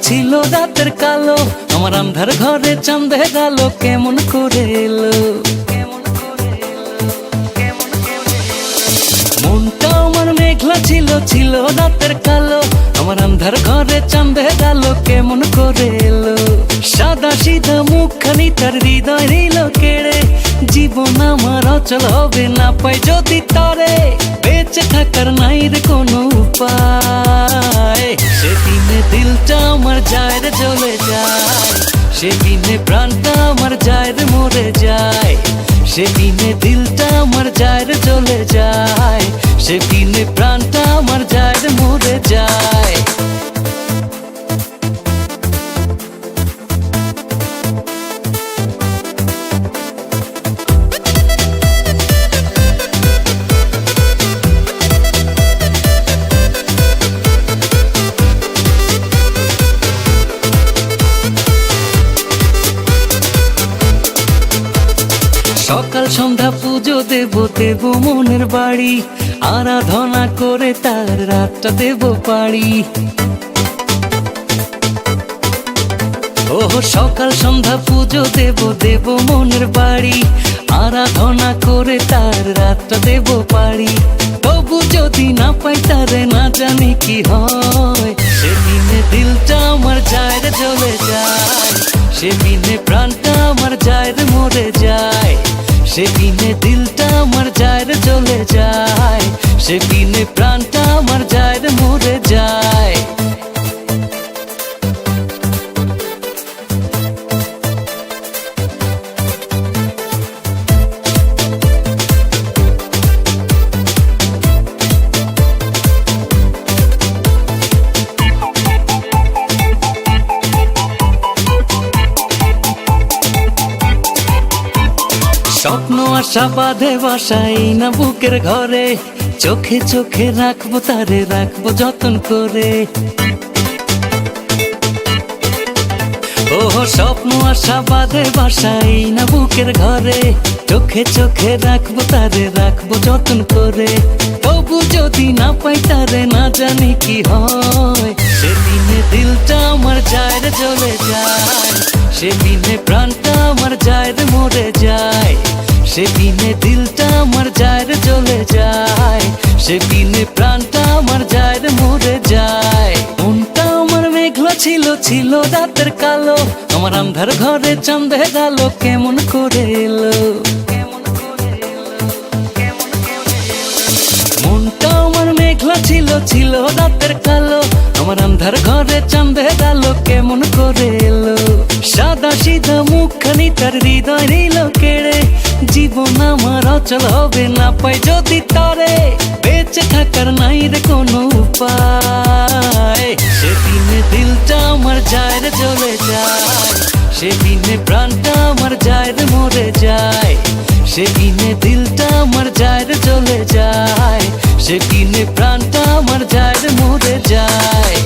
ছিল রাতের কালো, আমার আন্ধার ঘরে চাঁদে গেল কেমন করে এলো। মনটা আমার মেঘলা ছিল রাতের কালো, আমার আন্ধার ঘরে চাঁদে গেল কেমন করে এলো। সাদা সিধা মুখখানি তার হৃদয় নিল কেড়ে, জীবন আমার অচল হবে না পাই যদি তরে, বেঁচে থাকার নাই রে কোনো উপায়। সেদিনে দিলটা আমার যায় রে চলে যায়, সেদিনে প্রাণটা আমার যায় রে মরে যায়। সেদিনে দিলটা আমার যায় রে চলে যায়, সেদিনে প্রাণটা আমার যায় রে মরে যায়। সকাল সন্ধ্যা পুজো দেব দেব মনের বাড়ি, আরাধনা করে তার রাতটা দেব পাড়ি। ও সকাল সন্ধ্যা পুজো দেব দেব মনের বাড়ি, আরাধনা করে তার রাতটা দেব পাড়ি। তবু যদি না পাই তারে না জানি কি হয়, সেদিনে দিলটা আমার যায় রে চলে যায়, সেদিনে প্রাণটা আমার যায় রে মরে যায়। সেদিনে দিলটা আমার যায় রে চলে যায়, সেদিনে প্রাণটা আমার যায় রে মরে যায়। স্বপ্ন আশা বাঁধে বাসাই না বুকের ঘরে, চোখে চোখে রাখবো তারে রাখবো যতন করে। ও স্বপ্ন আশা বাঁধে বাসাই না বুকের ঘরে, চোখে চোখে রাখবো তারে রাখবো যতন করে। তবু যদি না পাই তারে না জানি কি হয়, সেদিনে দিলটা আমার যায় রে চলে যায়, সেদিনে প্রাণটা আমার যায় রে মরে যায়। সেদিনে দিলটা আমার যায় রে চলে যায়, সেদিনে প্রাণটা আমার যায় রে মরে যায়। মনটা আমার মেঘলা ছিল রাতের কালো, আমার আন্ধার ঘরে চাঁদে গেল কেমন করে এলো। মনটা আমার মেঘলা ছিল রাতের কালো, আমার আন্ধার ঘরে চাঁদে গেল কেমন করে এলো। সাদা সিধা মুখখানি তার হৃদয় নিল কেড়ে, জীবন আমার অচল হবে না পাই যদি তরে, বেঁচে থাকার নাই রে কোনো উপায়। সেদিনে দিলটা আমার যায় রে চলে যায়, সেদিনে প্রাণটা আমার যায় রে মরে যায়। সেদিনে দিলটা আমার যায় রে চলে যায়, সেদিনে প্রাণটা আমার যায় রে মরে যায়।